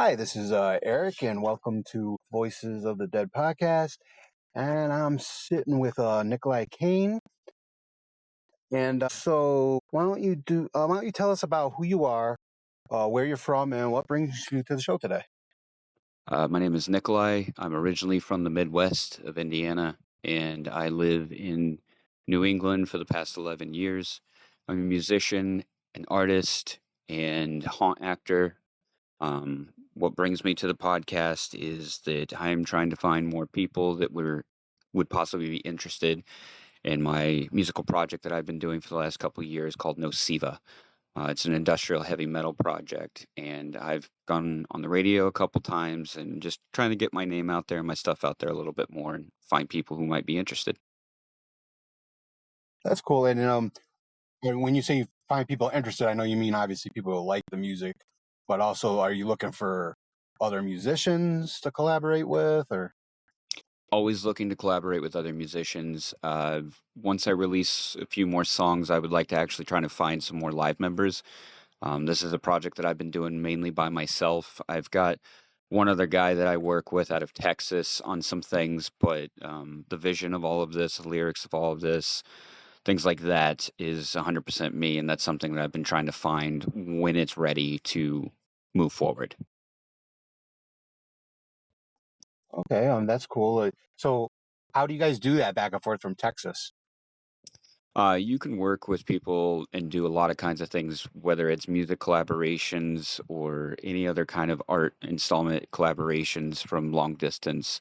Hi, this is Eric, and welcome to Voices of the Dead podcast. And I'm sitting with Nicolai Caine. And so, why don't you tell us about who you are, where you're from, and what brings you to the show today? My name is Nicolai. I'm originally from the Midwest of Indiana, and I live in New England for the past 11 years. I'm a musician, an artist, and haunt actor. What brings me to the podcast is that I am trying to find more people that would possibly be interested in my musical project that I've been doing for the last couple of years called Knosiva. It's an industrial heavy metal project, and I've gone on the radio a couple times and just trying to get my name out there and my stuff out there a little bit more and find people who might be interested. That's cool. And when you say you find people interested, I know you mean obviously people who like the music, but also are you looking for other musicians to collaborate with, or? Always looking to collaborate with other musicians. Once I release a few more songs, I would like to actually try to find some more live members. This is a project that I've been doing mainly by myself. I've got one other guy that I work with out of Texas on some things, but the vision of all of this, the lyrics of all of this, things like that is 100% me, and that's something that I've been trying to find when it's ready to move forward. Okay, that's cool. So, how do you guys do that back and forth from Texas? You can work with people and do a lot of kinds of things, whether it's music collaborations or any other kind of art installment collaborations from long distance.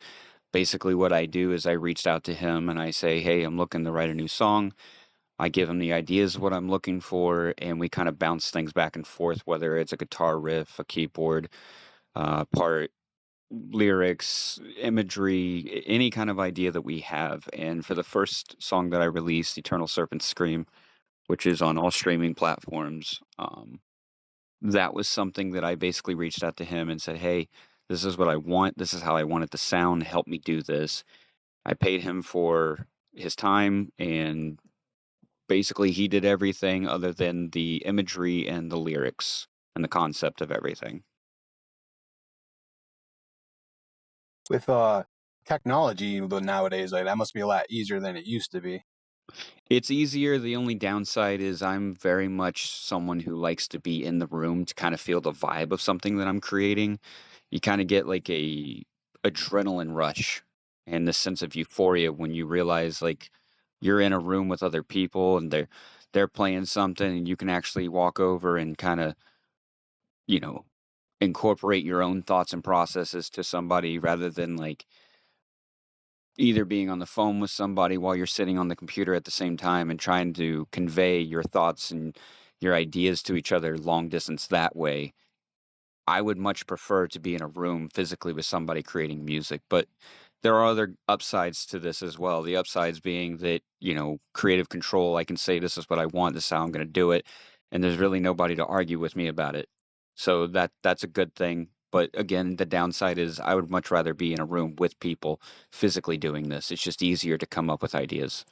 Basically, what I do is I reached out to him and I say, "Hey, I'm looking to write a new song." I give him the ideas of what I'm looking for, and we kind of bounce things back and forth, whether it's a guitar riff, a keyboard part, lyrics, imagery, any kind of idea that we have. And for the first song that I released, Eternal Serpent Scream, which is on all streaming platforms, that was something that I basically reached out to him and said, "Hey, this is what I want. This is how I want it to sound. Help me do this." I paid him for his time, and basically he did everything other than the imagery and the lyrics and the concept of everything. With technology nowadays, like that must be a lot easier than it used to be. It's easier. The only downside is I'm very much someone who likes to be in the room to kind of feel the vibe of something that I'm creating. You kind of get like a adrenaline rush and the sense of euphoria when you realize like you're in a room with other people and they're playing something and you can actually walk over and kind of, you know, incorporate your own thoughts and processes to somebody rather than like either being on the phone with somebody while you're sitting on the computer at the same time and trying to convey your thoughts and your ideas to each other long distance that way. I would much prefer to be in a room physically with somebody creating music, but there are other upsides to this as well. The upsides being that, creative control, I can say this is what I want, this is how I'm going to do it, and there's really nobody to argue with me about it. So that's a good thing. But again, the downside is I would much rather be in a room with people physically doing this. It's just easier to come up with ideas.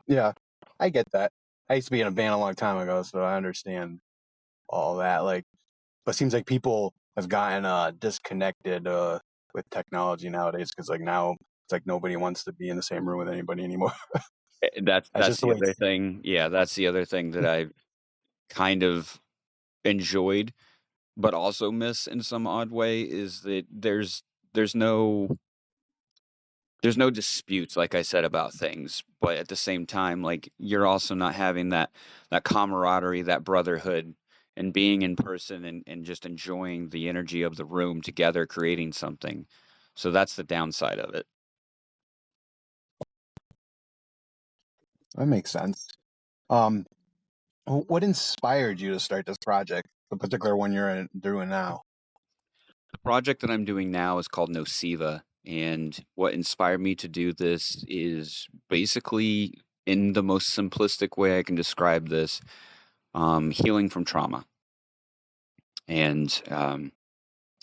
Yeah, I get that. I used to be in a band a long time ago, so I understand all that. Like, but it seems like people have gotten disconnected with technology nowadays because like now it's like nobody wants to be in the same room with anybody anymore. That's That's that's just the the way. other thing. Yeah, that's the other thing that I've kind of enjoyed but also miss in some odd way is that there's no there's no disputes, like I said, about things, but at the same time, like you're also not having that camaraderie, that brotherhood, and being in person and just enjoying the energy of the room together, creating something. So that's the downside of it. That makes sense. Um, what inspired you to start this project, the particular one doing now? The project that I'm doing now is called Knosiva, and what inspired me to do this is basically, in the most simplistic way I can describe this, healing from trauma. And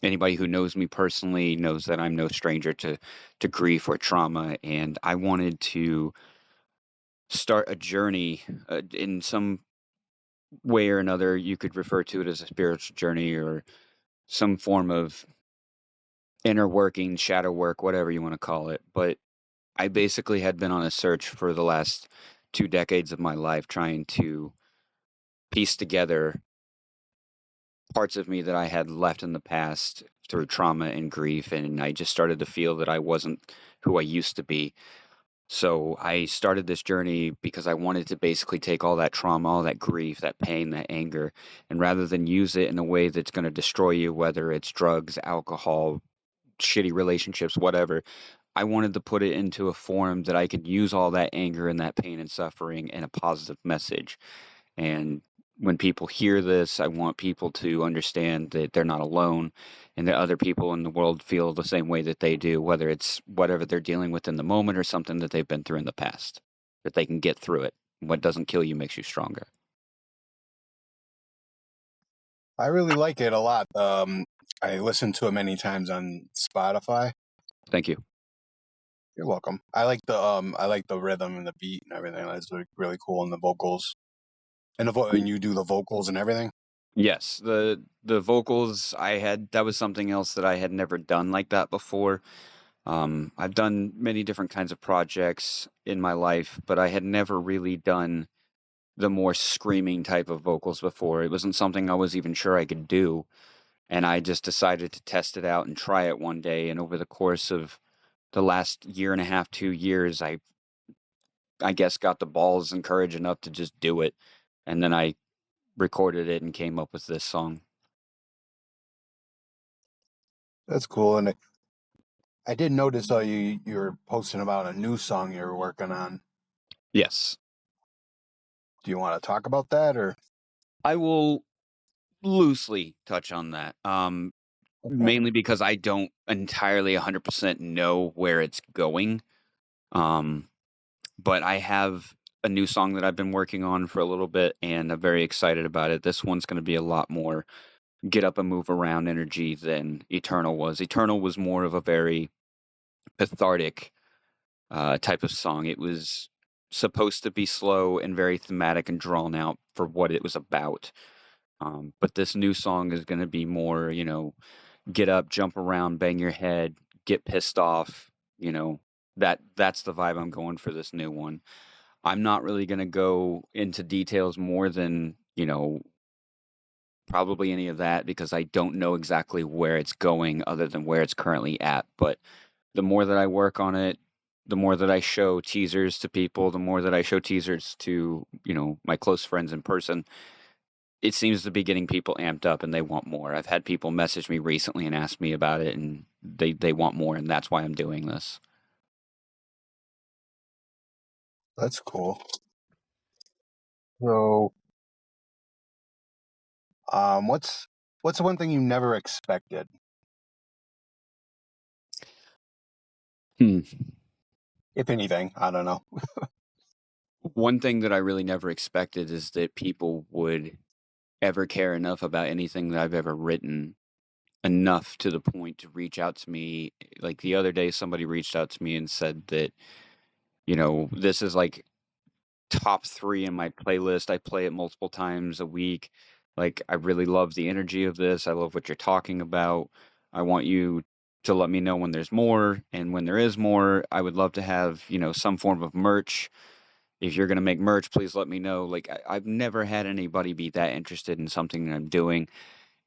anybody who knows me personally knows that I'm no stranger to grief or trauma, and I wanted to start a journey in some way or another. You could refer to it as a spiritual journey or some form of inner working, shadow work, whatever you want to call it. But I basically had been on a search for the last 2 decades of my life trying to piece together parts of me that I had left in the past through trauma and grief. And I just started to feel that I wasn't who I used to be. So I started this journey because I wanted to basically take all that trauma, all that grief, that pain, that anger, and rather than use it in a way that's going to destroy you, whether it's drugs, alcohol, shitty relationships, whatever, I wanted to put it into a form that I could use all that anger and that pain and suffering in a positive message. And when people hear this, I want people to understand that they're not alone and that other people in the world feel the same way that they do, whether it's whatever they're dealing with in the moment or something that they've been through in the past, that they can get through it. What doesn't kill you makes you stronger. I really like it a lot. I listened to it many times on Spotify. Thank you. You're welcome. I like the rhythm and the beat and everything. That's really cool, and the vocals. And and you do the vocals and everything. Yes, the vocals that was something else that I had never done like that before. I've done many different kinds of projects in my life, but I had never really done the more screaming type of vocals before. It wasn't something I was even sure I could do, and I just decided to test it out and try it one day. And over the course of the last year and a half, 2 years, I guess got the balls and courage enough to just do it, and then I recorded it and came up with this song. That's cool. And I did notice you were posting about a new song you were working on. Yes. Do you want to talk about that, or? I will loosely touch on that. Okay. Mainly because I don't entirely 100% know where it's going. But I have a new song that I've been working on for a little bit, and I'm very excited about it. This one's going to be a lot more get up and move around energy than Eternal was. Eternal was more of a very cathartic type of song. It was supposed to be slow and very thematic and drawn out for what it was about. But this new song is going to be more, get up, jump around, bang your head, get pissed off. That's the vibe I'm going for this new one. I'm not really going to go into details more than, probably any of that because I don't know exactly where it's going other than where it's currently at. But the more that I work on it, the more that I show teasers to people, the more that I show teasers to, my close friends in person, it seems to be getting people amped up and they want more. I've had people message me recently and ask me about it and they want more, and that's why I'm doing this. That's cool. So, what's the one thing you never expected? Hmm. If anything, I don't know. One thing that I really never expected is that people would ever care enough about anything that I've ever written enough to the point to reach out to me. Like the other day, somebody reached out to me and said that, this is like top 3 in my playlist. I play it multiple times a week. Like, I really love the energy of this. I love what you're talking about. I want you to let me know when there's more. And when there is more, I would love to have, some form of merch. If you're going to make merch, please let me know. Like, I've never had anybody be that interested in something that I'm doing.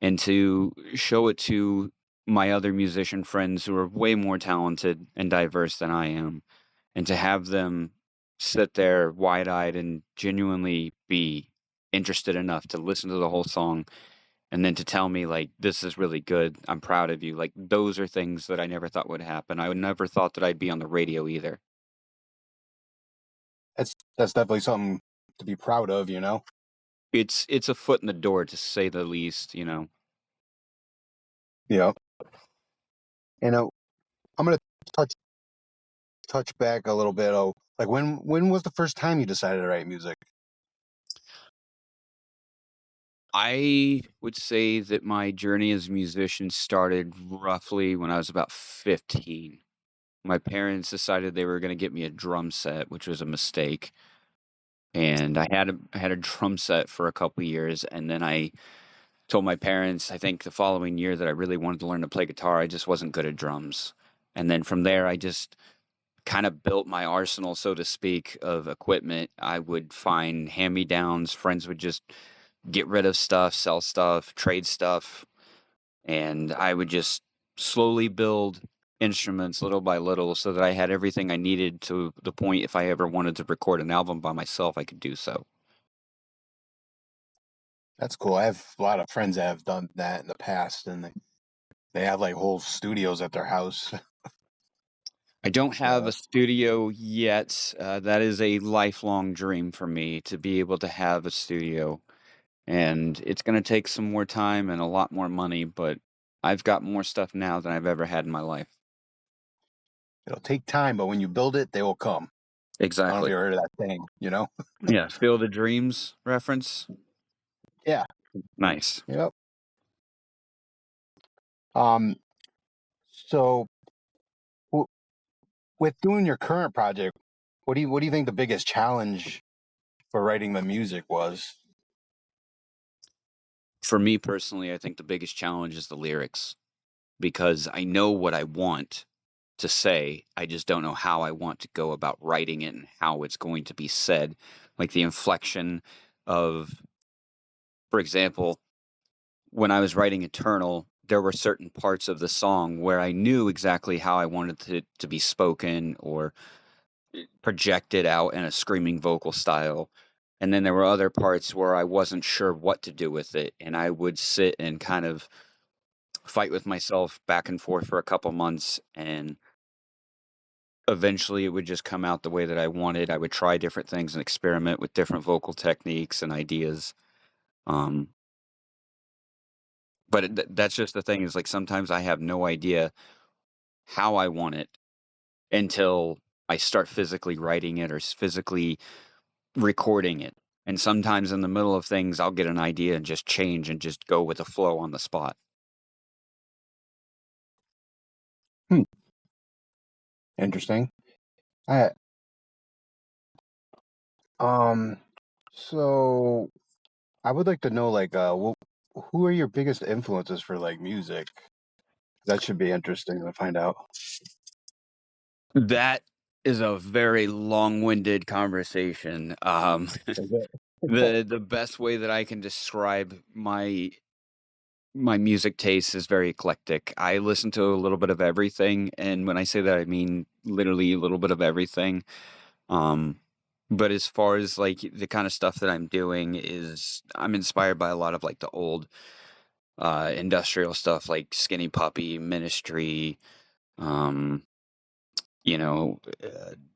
And to show it to my other musician friends who are way more talented and diverse than I am, and to have them sit there wide-eyed and genuinely be interested enough to listen to the whole song and then to tell me like this is really good, I'm proud of you, like those are things that I never thought would happen. I would never thought that I'd be on the radio either. That's definitely something to be proud of. It's a foot in the door to say the least. Yeah. You know, I'm gonna touch back a little bit. Oh, like when was the first time you decided to write music? I would say that my journey as a musician started roughly when I was about 15. My parents decided they were going to get me a drum set, which was a mistake. And I had a drum set for a couple years, and then I told my parents, I think the following year, that I really wanted to learn to play guitar. I just wasn't good at drums. And then from there, I just kind of built my arsenal, so to speak, of equipment. I would find hand-me-downs. Friends would just get rid of stuff, sell stuff, trade stuff. And I would just slowly build instruments little by little so that I had everything I needed to the point if I ever wanted to record an album by myself, I could do so. That's cool. I have a lot of friends that have done that in the past, and they have like whole studios at their house. I don't have So a studio yet. That is a lifelong dream for me to be able to have a studio. And it's going to take some more time and a lot more money, but I've got more stuff now than I've ever had in my life. it'll take time, but when you build it, they will come. I don't know if Exactly. you heard of that saying, you know? Yeah. Field of Dreams reference. Yeah. Nice. Yep. Um. So w- with doing your current project, what do you think the biggest challenge for writing the music was? For me personally, I think the biggest challenge is the lyrics because I know what I want to say. I just don't know how I want to go about writing it and how it's going to be said. Like the inflection of, for example, when I was writing Eternal, there were certain parts of the song where I knew exactly how I wanted it to be spoken or projected out in a screaming vocal style. And then there were other parts where I wasn't sure what to do with it. And I would sit and kind of fight with myself back and forth for a couple months. And eventually it would just come out the way that I wanted. I would try different things and experiment with different vocal techniques and ideas. Um, but that's just the thing, is like sometimes I have no idea how I want it until I start physically writing it or physically recording it. And sometimes in the middle of things, I'll get an idea and just change and just go with the flow on the spot. Hmm. Interesting. I um. So I would like to know, like, who are your biggest influences for like music? That should be interesting to find out. That is a very long-winded conversation. Is it? The best way that I can describe my music taste is very eclectic. I listen to a little bit of everything, and when I say that, I mean literally a little bit of everything. Um, but as far as like the kind of stuff that I'm doing is I'm inspired by a lot of like the old industrial stuff like Skinny Puppy, Ministry, um, you know,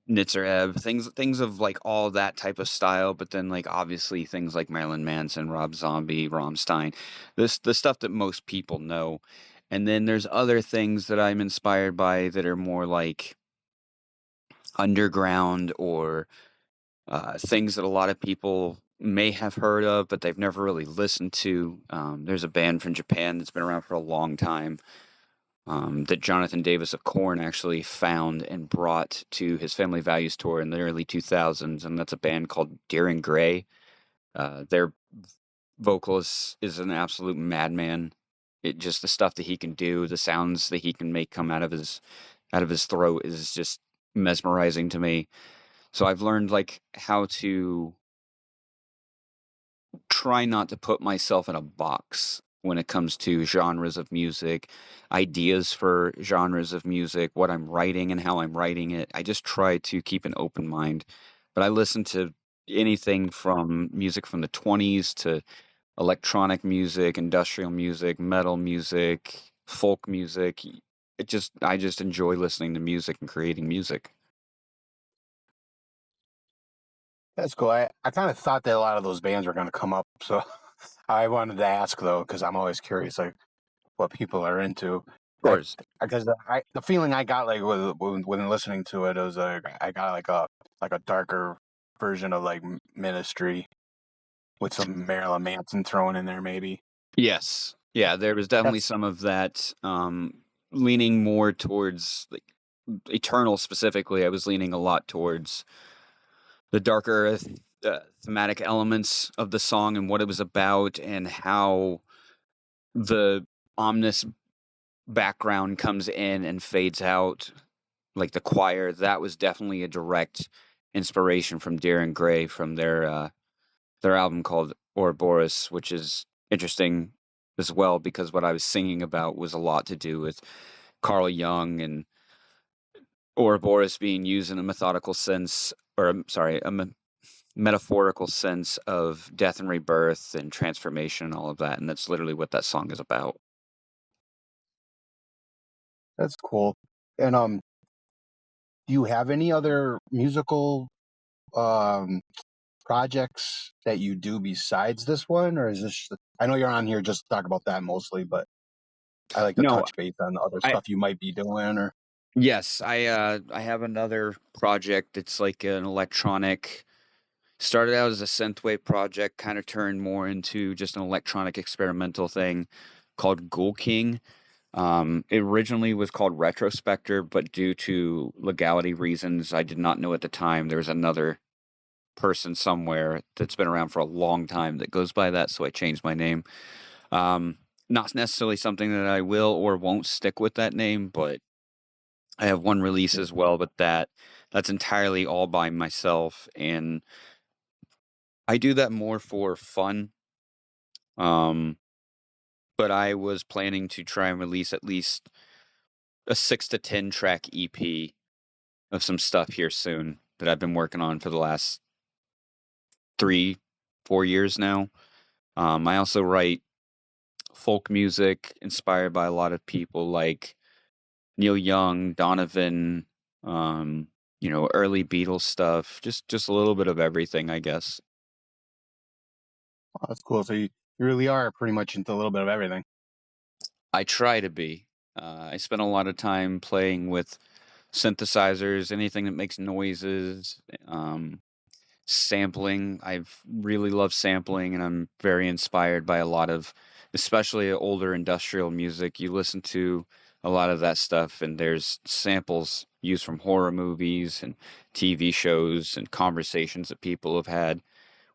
Nitzer Ebb, things of like all that type of style, but then like obviously things like Marilyn Manson, Rob Zombie, Rammstein, the stuff that most people know. And then there's other things that I'm inspired by that are more like underground or things that a lot of people may have heard of, but they've never really listened to. There's a band from Japan that's been around for a long time, that Jonathan Davis of Korn actually found and brought to his Family Values tour in the early 2000s, and that's a band called Deering Gray. Their vocalist is an absolute madman. It just the stuff that he can do, the sounds that he can make come out of his throat is just mesmerizing to me. So I've learned like how to try not to put myself in a box when it comes to genres of music, ideas for genres of music, what I'm writing and how I'm writing it. I just try to keep an open mind. But I listen to anything from music from the 20s to electronic music, industrial music, metal music, folk music. I just enjoy listening to music and creating music. That's cool. I kind of thought that a lot of those bands were going to come up, so I wanted to ask though, because I'm always curious, like what people are into. Of course. Because the feeling I got like when listening to it was like I got like a darker version of like Ministry with some Marilyn Manson thrown in there, maybe. Yes. Yeah, there was definitely That's some of that, leaning more towards, like, Eternal specifically, I was leaning a lot towards the darker, thematic elements of the song and what it was about and how the ominous background comes in and fades out, like the choir. That was definitely a direct inspiration from Darren Gray from their album called Ouroboros, which is interesting as well because what I was singing about was a lot to do with Carl Jung and Ouroboros being used in a methodical sense, or sorry, metaphorical sense of death and rebirth and transformation and all of that. And that's literally what that song is about. That's cool. And do you have any other musical um projects that you do besides this one, or is this? I know you're on here just to talk about that mostly, but I like to No, touch base on other I stuff you might be doing, or yes, I have another project. It's like an electronic. Started out as a synthwave project, kind of turned more into just an electronic experimental thing called Ghoul King. It originally was called Retrospector, but due to legality reasons, I did not know at the time there was another person somewhere that's been around for a long time that goes by that, so I changed my name. Not necessarily something that I will or won't stick with that name, but I have one release as well, but that's entirely all by myself, and I do that more for fun. Um, but I was planning to try and release at least a 6 to 10 track EP of some stuff here soon that I've been working on for the last 3, 4 years now. I also write folk music inspired by a lot of people like Neil Young, Donovan, um, early Beatles stuff, just a little bit of everything, I guess. oh, that's cool. So you really are pretty much into a little bit of everything. I try to be. I spend a lot of time playing with synthesizers, anything that makes noises, sampling. I've really loved sampling, and I'm very inspired by a lot of, especially older industrial music. You listen to a lot of that stuff, and there's samples used from horror movies and TV shows and conversations that people have had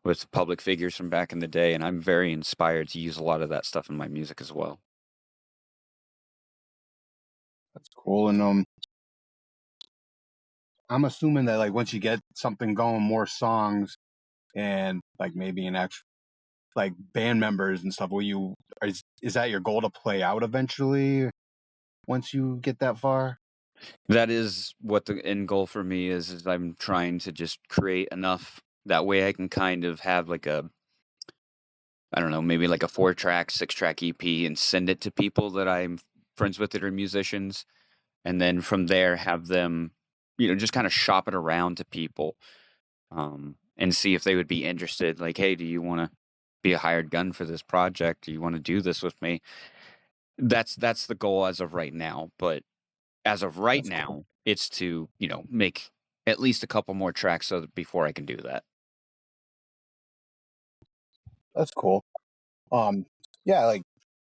with public figures from back in the day, and I'm very inspired to use a lot of that stuff in my music as well. That's cool. And I'm assuming that like once you get something going, more songs and like maybe an actual like band members and stuff. Will you? Is that your goal to play out eventually? Once you get that far? That is what the end goal for me is I'm trying to just create enough that way I can kind of have like a, I don't know, maybe like a 4-track, 6-track EP and send it to people that I'm friends with that are musicians. And then from there have them, just kind of shop it around to people, and see if they would be interested. Like, hey, do you want to be a hired gun for this project? Do you want to do this with me? That's the goal as of right now. But as of right That's cool. now, it's to, make at least a couple more tracks so that before I can do that. That's cool. Yeah, like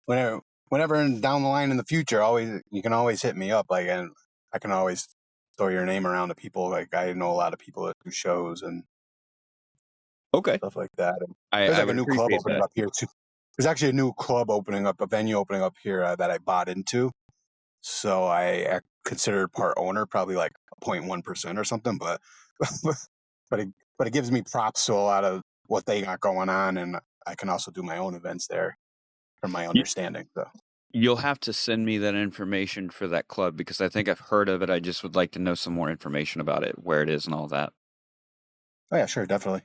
whenever down the line in the future, always you can always hit me up. Like, and I can always throw your name around to people. Like, I know a lot of people that do shows and Okay. stuff like that. And there's I like a would new club appreciate opening that. up here too. There's actually a new club opening up, a venue opening up here that I bought into. So I considered part owner, probably like 0.1% or something, but but it gives me props to a lot of what they got going on, and I can also do my own events there, from my You, understanding. So you'll have to send me that information for that club because I think I've heard of it. I just would like to know some more information about it, where it is and all that. oh yeah, sure, definitely.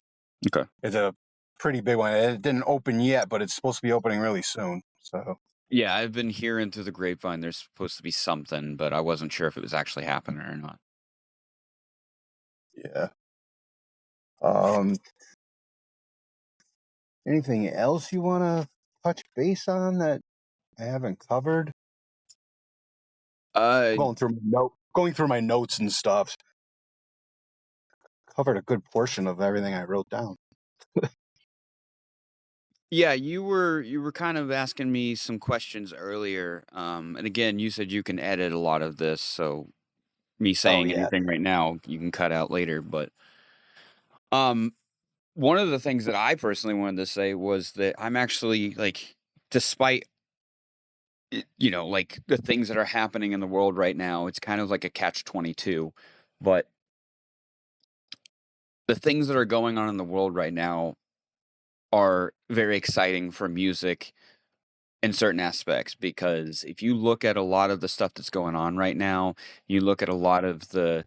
Okay. It's a pretty big one. It didn't open yet, but it's supposed to be opening really soon. So Yeah, I've been hearing through the grapevine there's supposed to be something, but I wasn't sure if it was actually happening or not. yeah. Um, anything else you want to touch base on that I haven't covered? Uh, Going through my notes and stuff. Covered a good portion of everything I wrote down. yeah, you were kind of asking me some questions earlier. And again, you said you can edit a lot of this, so me Oh saying yeah, anything right now you can cut out later. But um, one of the things that I personally wanted to say was that I'm actually like, despite like the things that are happening in the world right now, it's kind of like a catch-22. But the things that are going on in the world right now are very exciting for music in certain aspects, because if you look at a lot of the stuff that's going on right now, you look at a lot of the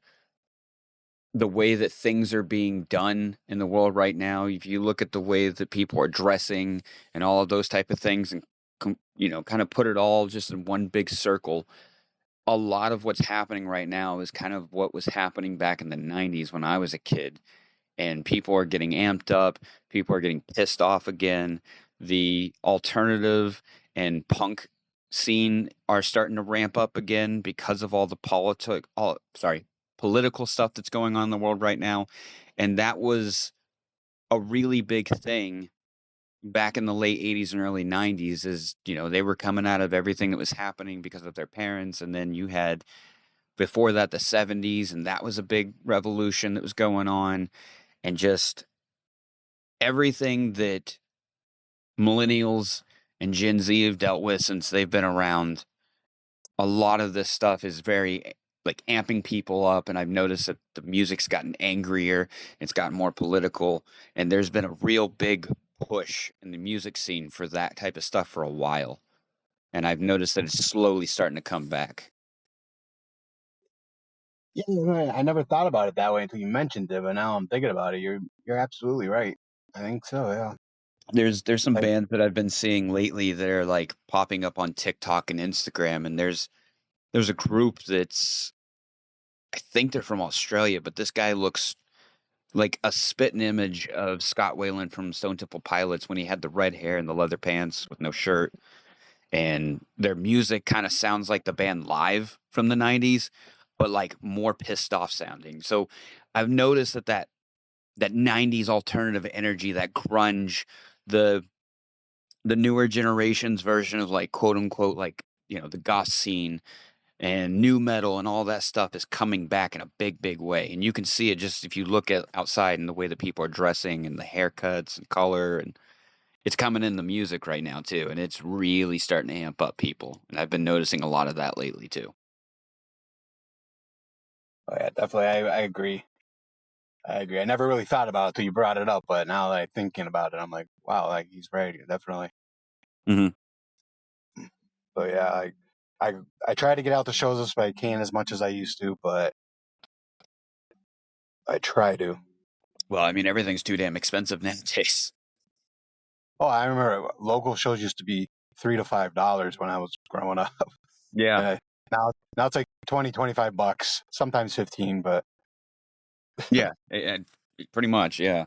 way that things are being done in the world right now, if you look at the way that people are dressing and all of those type of things, and kind of put it all just in one big circle, a lot of what's happening right now is kind of what was happening back in the 90s when I was a kid. And people are getting amped up, people are getting pissed off again. The alternative and punk scene are starting to ramp up again because of all the political stuff that's going on in the world right now. And that was a really big thing back in the late 80s and early 90s. Is, they were coming out of everything that was happening because of their parents, and then you had before that the 70s, and that was a big revolution that was going on. And just everything that millennials and Gen Z have dealt with since they've been around, a lot of this stuff is very like amping people up. And I've noticed that the music's gotten angrier, it's gotten more political, and there's been a real big push in the music scene for that type of stuff for a while. And I've noticed that it's slowly starting to come back. Yeah, right. I never thought about it that way until you mentioned it, but now I'm thinking about it. You're absolutely right. I think so. Yeah. There's some Like, bands that I've been seeing lately that are like popping up on TikTok and Instagram, and there's a group that's, I think they're from Australia, but this guy looks like a spitting image of Scott Weiland from Stone Temple Pilots when he had the red hair and the leather pants with no shirt. And their music kind of sounds like the band Live from the 90s, but like more pissed off sounding. So I've noticed that 90s alternative energy, that grunge, the the newer generation's version of like quote unquote like, the goth scene and new metal and all that stuff is coming back in a big, big way. And you can see it just if you look at outside and the way that people are dressing and the haircuts and color, and it's coming in the music right now too. And it's really starting to amp up people. And I've been noticing a lot of that lately too. oh yeah, definitely. I agree. I agree. I never really thought about it till you brought it up, but now that I'm thinking about it, I'm like, wow, like he's right, definitely. Hmm. So yeah, I I try to get out the shows if I can as much as I used to, but I try to. Well, I mean, everything's too damn expensive nowadays. Oh, I remember local shows used to be $3 to $5 when I was growing up. Yeah. Uh, now it's like 20, $25, sometimes 15, but Yeah. Pretty much. Yeah.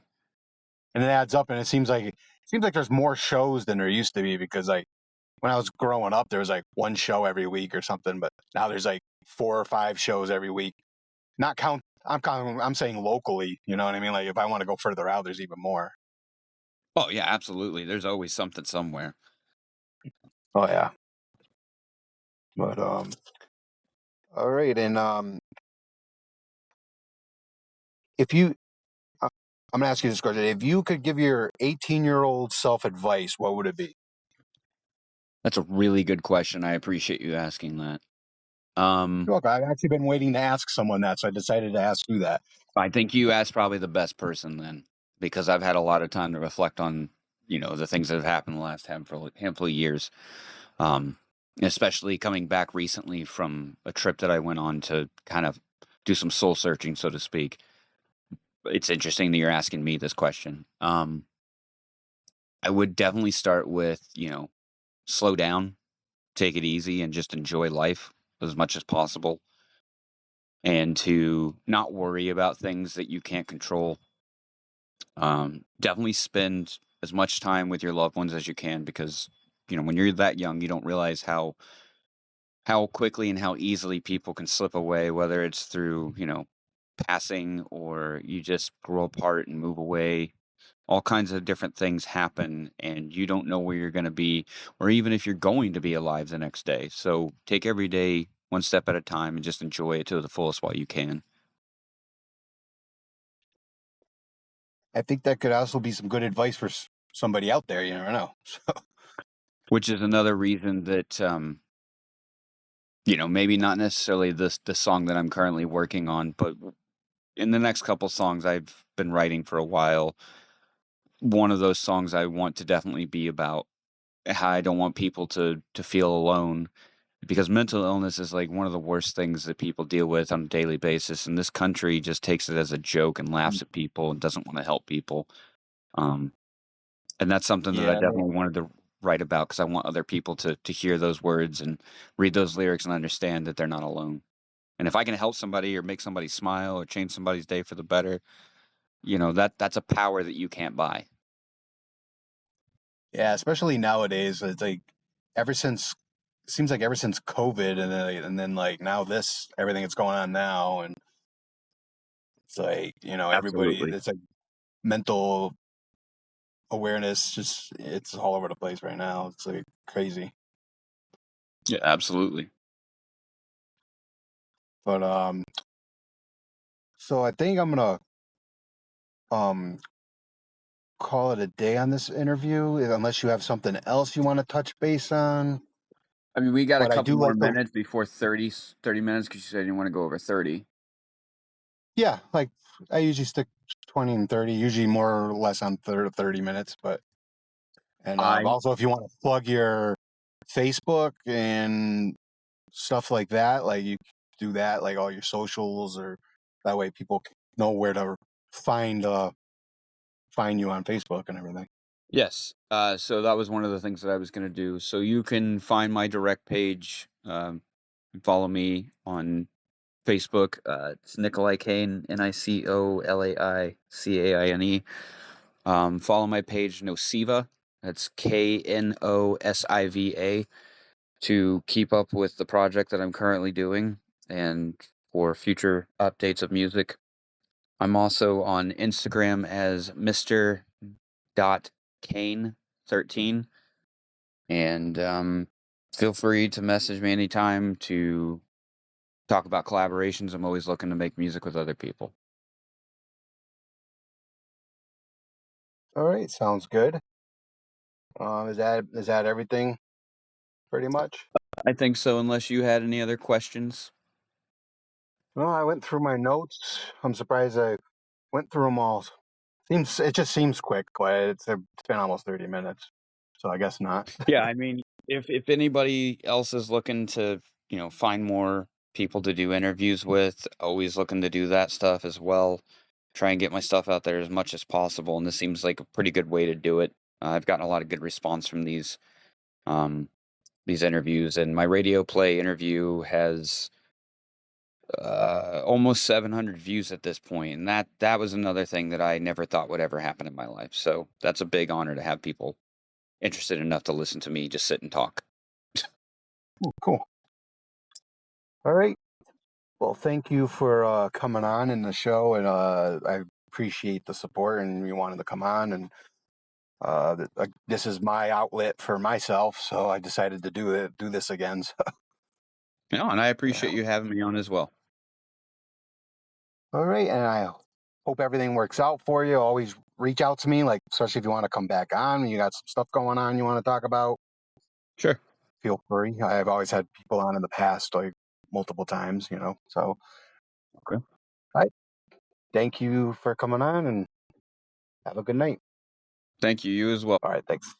and it adds up, and it seems like there's more shows than there used to be because like when I was growing up, there was like one show every week or something, but now there's like 4 or 5 shows every week. Not count. I'm saying locally. You know what I mean? Like if I want to go further out, there's even more. Oh, yeah, absolutely. There's always something somewhere. Oh yeah. But all right, and if you, I'm gonna ask you this question: if you could give your 18-year-old self advice, what would it be? That's a really good question. I appreciate you asking that. Um, Look, I've actually been waiting to ask someone that, so I decided to ask you that. I think you asked probably the best person then, because I've had a lot of time to reflect on, the things that have happened the last handful of years. Um, Especially coming back recently from a trip that I went on to kind of do some soul searching, so to speak. It's interesting that you're asking me this question. I would definitely start with, slow down, take it easy, and just enjoy life as much as possible, and to not worry about things that you can't control. Definitely spend as much time with your loved ones as you can, because when you're that young, you don't realize how quickly and how easily people can slip away, whether it's through passing, or you just grow apart and move away. All kinds of different things happen, and you don't know where you're going to be, or even if you're going to be alive the next day. So take every day one step at a time and just enjoy it to the fullest while you can. I think that could also be some good advice for somebody out there. You never know. Which is another reason that maybe not necessarily the song that I'm currently working on, but in the next couple songs I've been writing for a while, one of those songs I want to definitely be about how I don't want people to feel alone, because mental illness is like one of the worst things that people deal with on a daily basis, and this country just takes it as a joke and laughs at people and doesn't want to help people. Um, and that's something that I Yeah, definitely wanted to write about because I want other people to hear those words and read those lyrics and understand that they're not alone. And if I can help somebody or make somebody smile or change somebody's day for the better, that's a power that you can't buy. yeah, especially nowadays. It's like ever since it seems like ever since COVID, and then like now this everything that's going on now, and it's like everybody. Absolutely. It's like mental awareness. Just it's all over the place right now. It's like crazy. Yeah, absolutely. But so I think I'm gonna um call it a day on this interview, unless you have something else you want to touch base on. I mean, we got a But I couple do more like the minutes before 30 minutes because you said you want to go over 30. yeah, like I usually stick 20 and 30, usually more or less on 30 minutes. But and I also if you want to plug your Facebook and stuff like that, like you do that, like all your socials, or that way people know where to find find you on Facebook and everything. Yes. So that was one of the things that I was going to do. So you can find my direct page, follow me on Facebook. It's Nicolai Caine, Nicolaicane. Follow my page, Knosiva. That's Knosiva, to keep up with the project that I'm currently doing and for future updates of music. I'm also on Instagram as Mr. Kane13, and feel free to message me anytime to talk about collaborations. I'm always looking to make music with other people. All right, sounds good. Is that everything pretty much? I think so, unless you had any other questions. No, I went through my notes. I'm surprised I went through them all. It just seems quick, but it's been almost 30 minutes, so I guess not. Yeah, I mean, if anybody else is looking to, find more people to do interviews with, always looking to do that stuff as well. Try and get my stuff out there as much as possible, and this seems like a pretty good way to do it. I've gotten a lot of good response from um, these interviews, and my radio play interview has almost 700 views at this point, and that was another thing that I never thought would ever happen in my life. So that's a big honor to have people interested enough to listen to me just sit and talk. Cool. All right. Well, thank you for coming on in the show, and I appreciate the support, and you wanted to come on, and this is my outlet for myself, so I decided to do this again. So, And I yeah. appreciate you having me on as well. All right, and I hope everything works out for you. Always reach out to me, like especially if you want to come back on, you got some stuff going on you want to talk about. Sure. Feel free. I've always had people on in the past, like multiple times, So, Okay. I thank you for coming on, and have a good night. Thank you. You as well. All right, thanks.